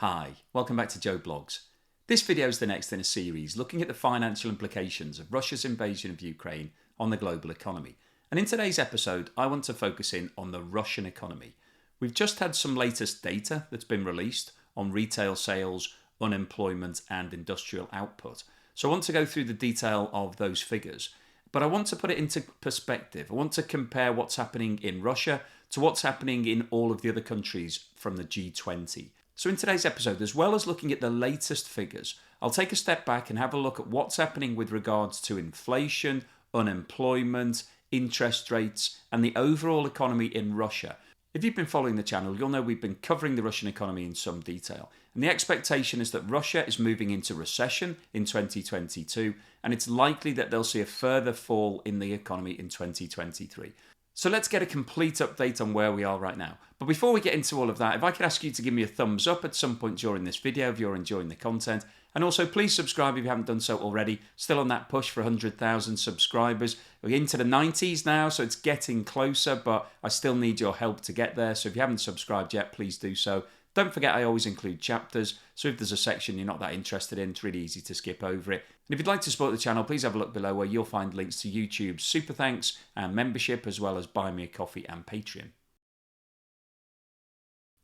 Hi, welcome back to Joe Blogs. This video is the next in a series looking at the financial implications of Russia's invasion of Ukraine on the global economy. And in today's episode, I want to focus in on the Russian economy. We've just had some latest data that's been released on retail sales, unemployment and industrial output. So I want to go through the detail of those figures, but I want to put it into perspective. I want to compare what's happening in Russia to what's happening in all of the other countries from the G20. So in today's episode, as well as looking at the latest figures, I'll take a step back and have a look at what's happening with regards to inflation, unemployment, interest rates, and the overall economy in Russia. If you've been following the channel, you'll know we've been covering the Russian economy in some detail. And the expectation is that Russia is moving into recession in 2022, and it's likely that they'll see a further fall in the economy in 2023. So let's get a complete update on where we are right now. But before we get into all of that, if I could ask you to give me a thumbs up at some point during this video if you're enjoying the content. And also please subscribe if you haven't done so already. Still on that push for 100,000 subscribers. We're into the 90s now, so it's getting closer, but I still need your help to get there. So if you haven't subscribed yet, please do so. Don't forget I always include chapters, so if there's a section you're not that interested in, it's really easy to skip over it. And if you'd like to support the channel, please have a look below where you'll find links to YouTube's Super Thanks and membership, as well as Buy Me a Coffee and Patreon.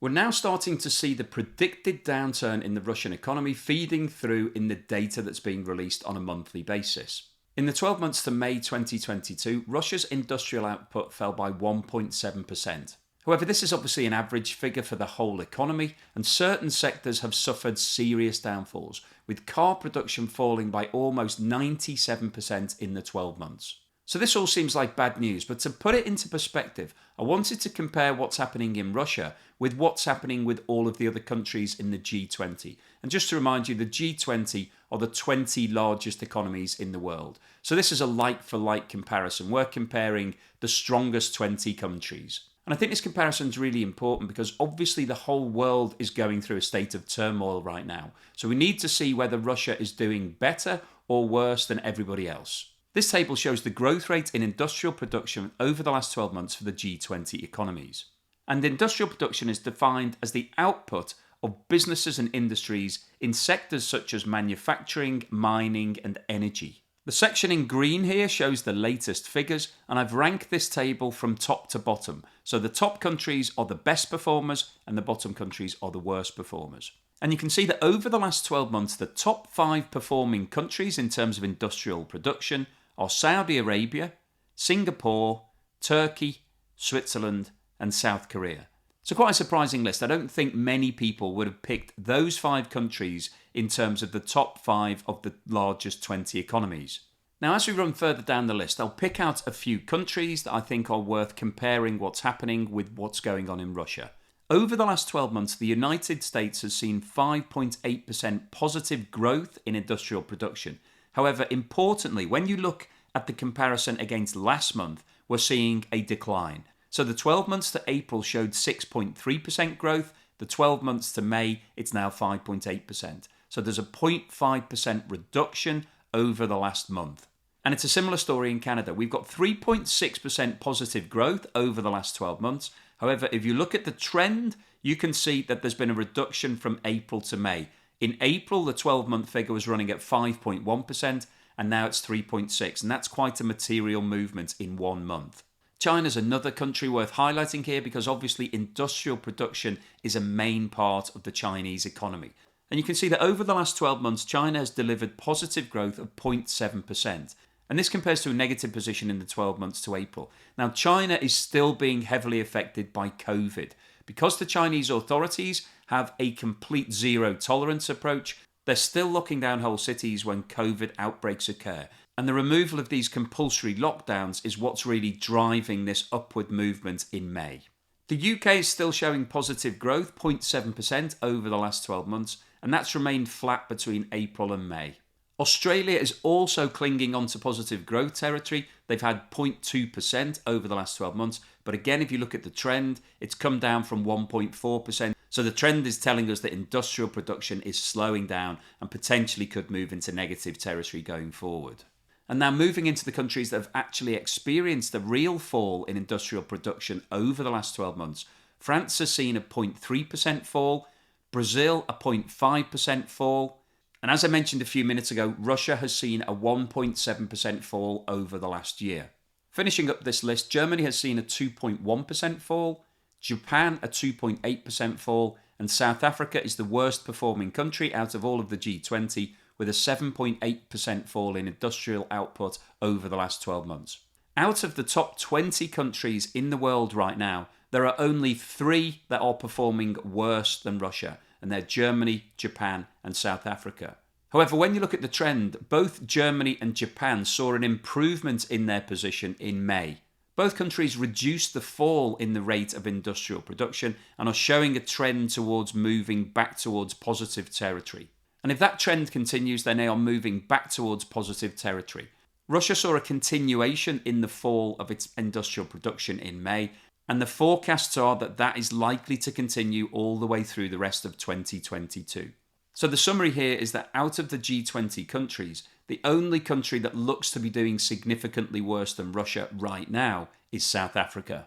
We're now starting to see the predicted downturn in the Russian economy feeding through in the data that's being released on a monthly basis. In the 12 months to May 2022, Russia's industrial output fell by 1.7%. However, this is obviously an average figure for the whole economy, and certain sectors have suffered serious downfalls, with car production falling by almost 97% in the 12 months. So this all seems like bad news, but to put it into perspective, I wanted to compare what's happening in Russia with what's happening with all of the other countries in the G20. And just to remind you, the G20 are the 20 largest economies in the world. So this is a like-for-like comparison. We're comparing the strongest 20 countries. And I think this comparison is really important because obviously the whole world is going through a state of turmoil right now. So we need to see whether Russia is doing better or worse than everybody else. This table shows the growth rate in industrial production over the last 12 months for the G20 economies. And industrial production is defined as the output of businesses and industries in sectors such as manufacturing, mining and energy. The section in green here shows the latest figures, and I've ranked this table from top to bottom. So the top countries are the best performers and the bottom countries are the worst performers. And you can see that over the last 12 months, the top 5 performing countries in terms of industrial production are Saudi Arabia, Singapore, Turkey, Switzerland and South Korea. So quite a surprising list. I don't think many people would have picked those 5 countries in terms of the top 5 of the largest 20 economies. Now, as we run further down the list, I'll pick out a few countries that I think are worth comparing what's happening with what's going on in Russia. Over the last 12 months, the United States has seen 5.8% positive growth in industrial production. However, importantly, when you look at the comparison against last month, we're seeing a decline. So the 12 months to April showed 6.3% growth. The 12 months to May, it's now 5.8%. So there's a 0.5% reduction over the last month. And it's a similar story in Canada. We've got 3.6% positive growth over the last 12 months. However, if you look at the trend, you can see that there's been a reduction from April to May. In April, the 12-month figure was running at 5.1%, and now it's 3.6%, and that's quite a material movement in 1 month. China's another country worth highlighting here because obviously industrial production is a main part of the Chinese economy. And you can see that over the last 12 months, China has delivered positive growth of 0.7%. And this compares to a negative position in the 12 months to April. Now, China is still being heavily affected by COVID. Because the Chinese authorities have a complete zero tolerance approach, they're still locking down whole cities when COVID outbreaks occur. And the removal of these compulsory lockdowns is what's really driving this upward movement in May. The UK is still showing positive growth, 0.7% over the last 12 months, and that's remained flat between April and May. Australia is also clinging on to positive growth territory. They've had 0.2% over the last 12 months, but again, if you look at the trend, it's come down from 1.4%. So the trend is telling us that industrial production is slowing down and potentially could move into negative territory going forward. And now moving into the countries that have actually experienced a real fall in industrial production over the last 12 months, France has seen a 0.3% fall, Brazil a 0.5% fall, and as I mentioned a few minutes ago, Russia has seen a 1.7% fall over the last year. Finishing up this list, Germany has seen a 2.1% fall, Japan a 2.8% fall, and South Africa is the worst performing country out of all of the G20 with a 7.8% fall in industrial output over the last 12 months. Out of the top 20 countries in the world right now, there are only 3 that are performing worse than Russia, and they're Germany, Japan, and South Africa. However, when you look at the trend, both Germany and Japan saw an improvement in their position in May. Both countries reduced the fall in the rate of industrial production and are showing a trend towards moving back towards positive territory. And if that trend continues, then they are moving back towards positive territory. Russia saw a continuation in the fall of its industrial production in May, and the forecasts are that that is likely to continue all the way through the rest of 2022. So the summary here is that out of the G20 countries, the only country that looks to be doing significantly worse than Russia right now is South Africa.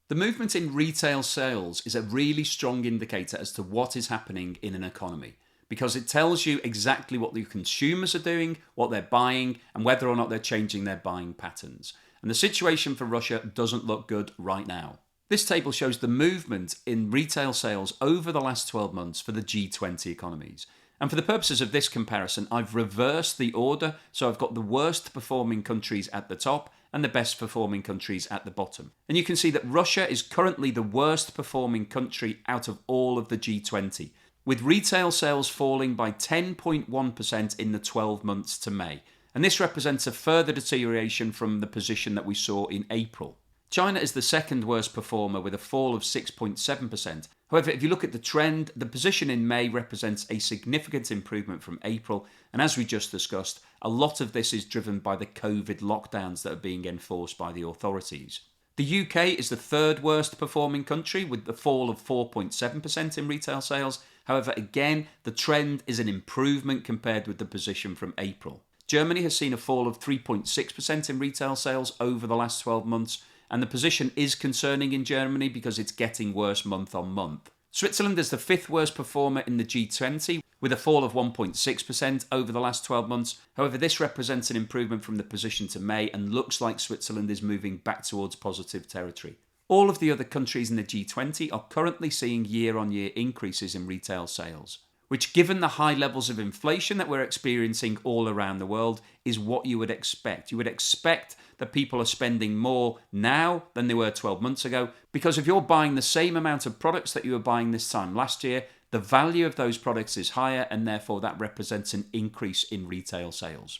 The movement in retail sales is a really strong indicator as to what is happening in an economy, because it tells you exactly what the consumers are doing, what they're buying, and whether or not they're changing their buying patterns. And the situation for Russia doesn't look good right now. This table shows the movement in retail sales over the last 12 months for the G20 economies. And for the purposes of this comparison, I've reversed the order, so I've got the worst performing countries at the top and the best performing countries at the bottom. And you can see that Russia is currently the worst performing country out of all of the G20, with retail sales falling by 10.1% in the 12 months to May. And this represents a further deterioration from the position that we saw in April. China is the second worst performer with a fall of 6.7%. However, if you look at the trend, the position in May represents a significant improvement from April, and as we just discussed, a lot of this is driven by the COVID lockdowns that are being enforced by the authorities. The UK is the third worst performing country with the fall of 4.7% in retail sales. However, again, the trend is an improvement compared with the position from April. Germany has seen a fall of 3.6% in retail sales over the last 12 months, and the position is concerning in Germany because it's getting worse month on month. Switzerland is the fifth worst performer in the G20 with a fall of 1.6% over the last 12 months. However, this represents an improvement from the position to May and looks like Switzerland is moving back towards positive territory. All of the other countries in the G20 are currently seeing year-on-year increases in retail sales, which, given the high levels of inflation that we're experiencing all around the world, is what you would expect. You would expect that people are spending more now than they were 12 months ago, because if you're buying the same amount of products that you were buying this time last year, the value of those products is higher, and therefore that represents an increase in retail sales.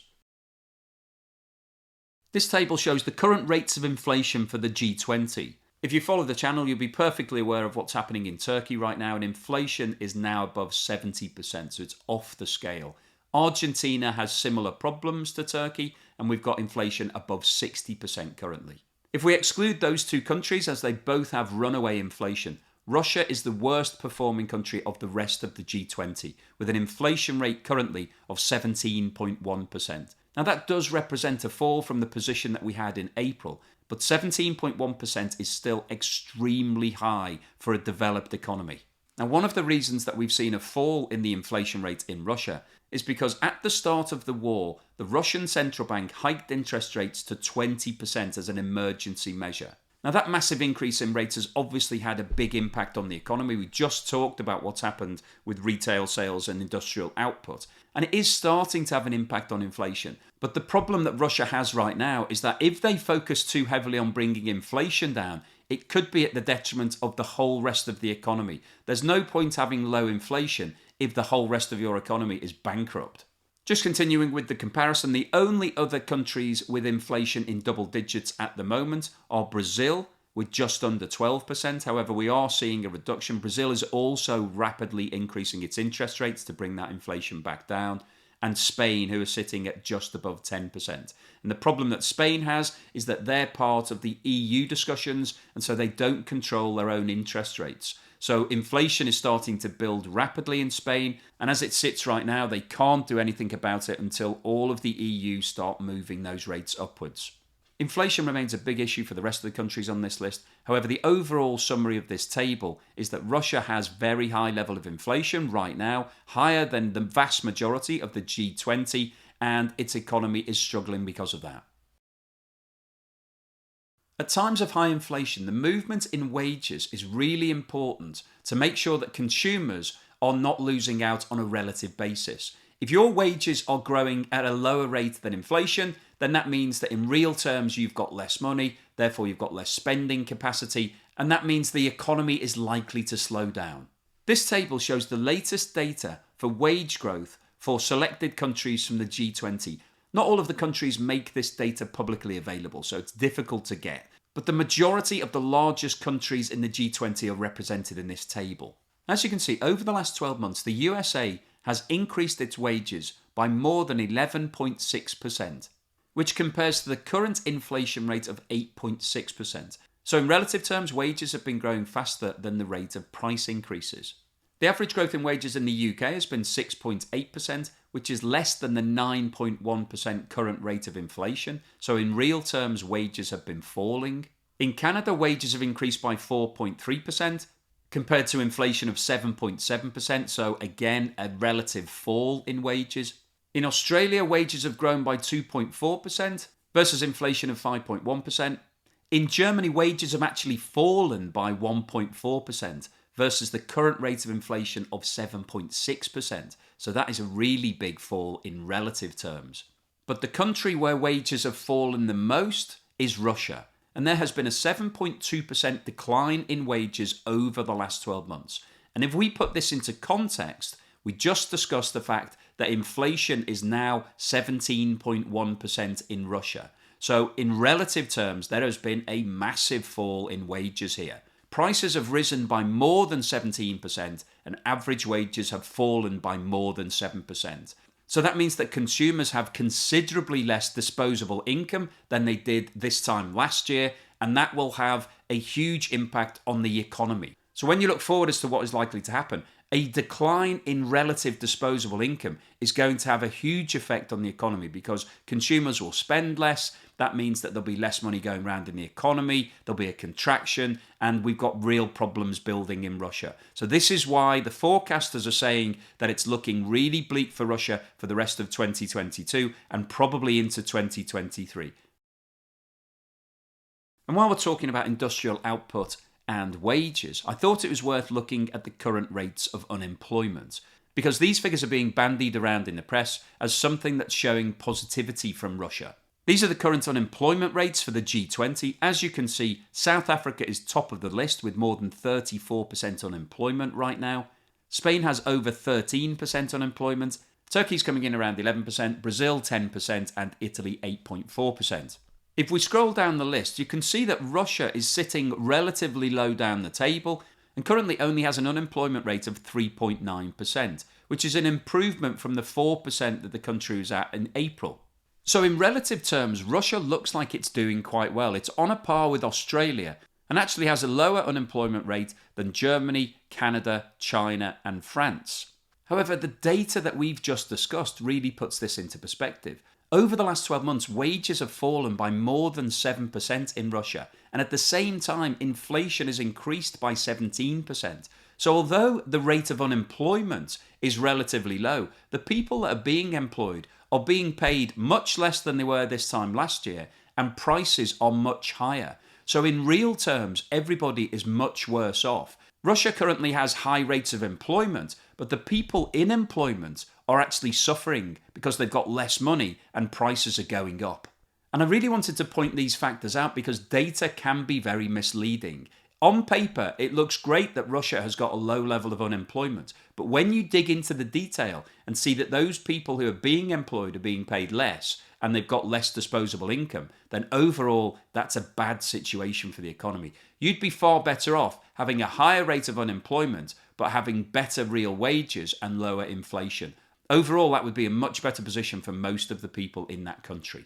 This table shows the current rates of inflation for the G20. If you follow the channel, you'll be perfectly aware of what's happening in Turkey right now, and inflation is now above 70%, so it's off the scale. Argentina has similar problems to Turkey, and we've got inflation above 60% currently. If we exclude those two countries, as they both have runaway inflation, Russia is the worst performing country of the rest of the G20, with an inflation rate currently of 17.1%. Now that does represent a fall from the position that we had in April, but 17.1% is still extremely high for a developed economy. Now, one of the reasons that we've seen a fall in the inflation rate in Russia is because at the start of the war, the Russian central bank hiked interest rates to 20% as an emergency measure. Now, that massive increase in rates has obviously had a big impact on the economy. We just talked about what's happened with retail sales and industrial output, and it is starting to have an impact on inflation. But the problem that Russia has right now is that if they focus too heavily on bringing inflation down, it could be at the detriment of the whole rest of the economy. There's no point having low inflation if the whole rest of your economy is bankrupt. Just continuing with the comparison, the only other countries with inflation in double digits at the moment are Brazil, with just under 12%. However, we are seeing a reduction. Brazil is also rapidly increasing its interest rates to bring that inflation back down. And Spain, who are sitting at just above 10%. And the problem that Spain has is that they're part of the EU discussions, and so they don't control their own interest rates. So inflation is starting to build rapidly in Spain, and as it sits right now, they can't do anything about it until all of the EU start moving those rates upwards. Inflation remains a big issue for the rest of the countries on this list. However, the overall summary of this table is that Russia has very high level of inflation right now, higher than the vast majority of the G20, and its economy is struggling because of that. At times of high inflation, the movement in wages is really important to make sure that consumers are not losing out on a relative basis. If your wages are growing at a lower rate than inflation, then that means that in real terms you've got less money, therefore you've got less spending capacity, and that means the economy is likely to slow down. This table shows the latest data for wage growth for selected countries from the G20. Not all of the countries make this data publicly available, so it's difficult to get. But the majority of the largest countries in the G20 are represented in this table. As you can see, over the last 12 months, the USA has increased its wages by more than 11.6%, which compares to the current inflation rate of 8.6%. So in relative terms, wages have been growing faster than the rate of price increases. The average growth in wages in the UK has been 6.8%, which is less than the 9.1% current rate of inflation. So in real terms, wages have been falling. In Canada, wages have increased by 4.3%, compared to inflation of 7.7%. So again, a relative fall in wages. In Australia, wages have grown by 2.4% versus inflation of 5.1%. In Germany, wages have actually fallen by 1.4%. versus the current rate of inflation of 7.6%. So that is a really big fall in relative terms. But the country where wages have fallen the most is Russia. And there has been a 7.2% decline in wages over the last 12 months. And if we put this into context, we just discussed the fact that inflation is now 17.1% in Russia. So in relative terms, there has been a massive fall in wages here. Prices have risen by more than 17% and average wages have fallen by more than 7%. So that means that consumers have considerably less disposable income than they did this time last year, and that will have a huge impact on the economy. So when you look forward as to what is likely to happen, a decline in relative disposable income is going to have a huge effect on the economy because consumers will spend less. That means that there'll be less money going around in the economy, there'll be a contraction, and we've got real problems building in Russia. So this is why the forecasters are saying that it's looking really bleak for Russia for the rest of 2022 and probably into 2023. And while we're talking about industrial output and wages, I thought it was worth looking at the current rates of unemployment, because these figures are being bandied around in the press as something that's showing positivity from Russia. These are the current unemployment rates for the G20. As you can see, South Africa is top of the list with more than 34% unemployment right now. Spain has over 13% unemployment. Turkey's coming in around 11%, Brazil 10%, and Italy 8.4%. If we scroll down the list, you can see that Russia is sitting relatively low down the table and currently only has an unemployment rate of 3.9%, which is an improvement from the 4% that the country was at in April. So in relative terms, Russia looks like it's doing quite well. It's on a par with Australia and actually has a lower unemployment rate than Germany, Canada, China, and France. However, the data that we've just discussed really puts this into perspective. Over the last 12 months, wages have fallen by more than 7% in Russia, and at the same time, inflation has increased by 17%. So although the rate of unemployment is relatively low, the people that are being employed are being paid much less than they were this time last year, and prices are much higher. So in real terms, everybody is much worse off. Russia currently has high rates of employment, but the people in employment are actually suffering because they've got less money and prices are going up. And I really wanted to point these factors out because data can be very misleading. On paper, it looks great that Russia has got a low level of unemployment, but when you dig into the detail and see that those people who are being employed are being paid less and they've got less disposable income, then overall that's a bad situation for the economy. You'd be far better off having a higher rate of unemployment but having better real wages and lower inflation. Overall, that would be a much better position for most of the people in that country.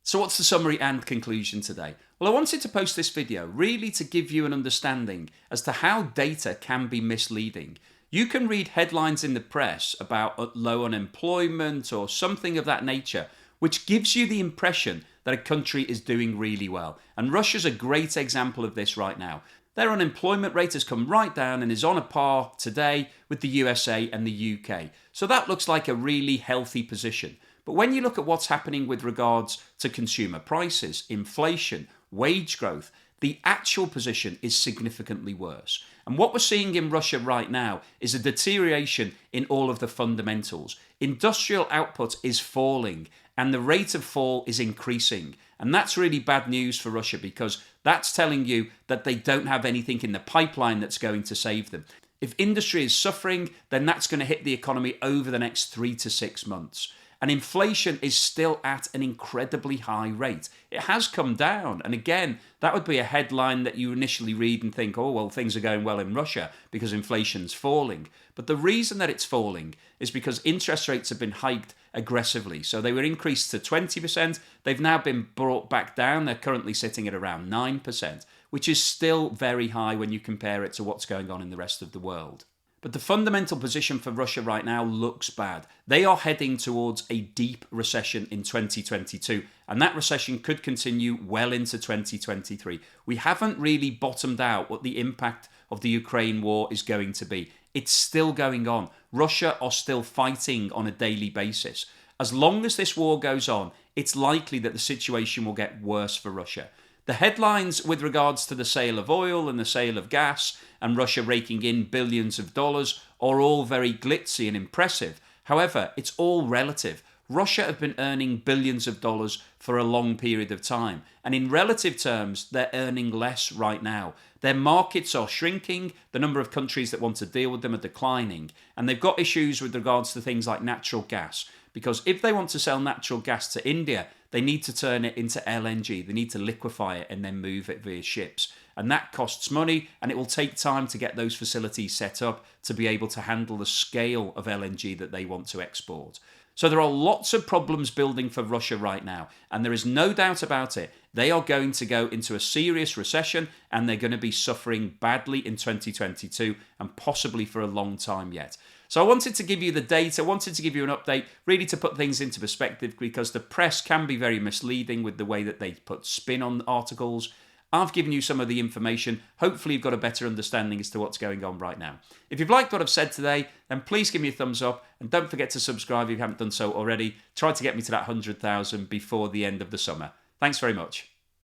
So what's the summary and conclusion today? Well, I wanted to post this video really to give you an understanding as to how data can be misleading. You can read headlines in the press about low unemployment or something of that nature which gives you the impression that a country is doing really well. And Russia's a great example of this right now. Their unemployment rate has come right down and is on a par today with the USA and the UK. So that looks like a really healthy position. But when you look at what's happening with regards to consumer prices, inflation, wage growth, the actual position is significantly worse. And what we're seeing in Russia right now is a deterioration in all of the fundamentals. Industrial output is falling and the rate of fall is increasing. And that's really bad news for Russia because that's telling you that they don't have anything in the pipeline that's going to save them. If industry is suffering, then that's going to hit the economy over the next 3 to 6 months. And inflation is still at an incredibly high rate. It has come down. And again, that would be a headline that you initially read and think, oh, well, things are going well in Russia because inflation's falling. But the reason that it's falling is because interest rates have been hiked aggressively. So they were increased to 20%. They've now been brought back down. They're currently sitting at around 9%, which is still very high when you compare it to what's going on in the rest of the world. But the fundamental position for Russia right now looks bad. They are heading towards a deep recession in 2022, and that recession could continue well into 2023. We haven't really bottomed out what the impact of the Ukraine war is going to be. It's still going on. Russia are still fighting on a daily basis. As long as this war goes on, it's likely that the situation will get worse for Russia. The headlines with regards to the sale of oil and the sale of gas and Russia raking in billions of dollars are all very glitzy and impressive. However, it's all relative. Russia have been earning billions of dollars for a long period of time. And in relative terms, they're earning less right now. Their markets are shrinking. The number of countries that want to deal with them are declining. And they've got issues with regards to things like natural gas. Because if they want to sell natural gas to India, they need to turn it into LNG. They need to liquefy it and then move it via ships. And that costs money, and it will take time to get those facilities set up to be able to handle the scale of LNG that they want to export. So there are lots of problems building for Russia right now, and there is no doubt about it. They are going to go into a serious recession, and they're going to be suffering badly in 2022 and possibly for a long time yet. So I wanted to give you the data, I wanted to give you an update, really to put things into perspective, because the press can be very misleading with the way that they put spin on articles. I've given you some of the information. Hopefully you've got a better understanding as to what's going on right now. If you've liked what I've said today, then please give me a thumbs up and don't forget to subscribe if you haven't done so already. Try to get me to that 100,000 before the end of the summer. Thanks very much.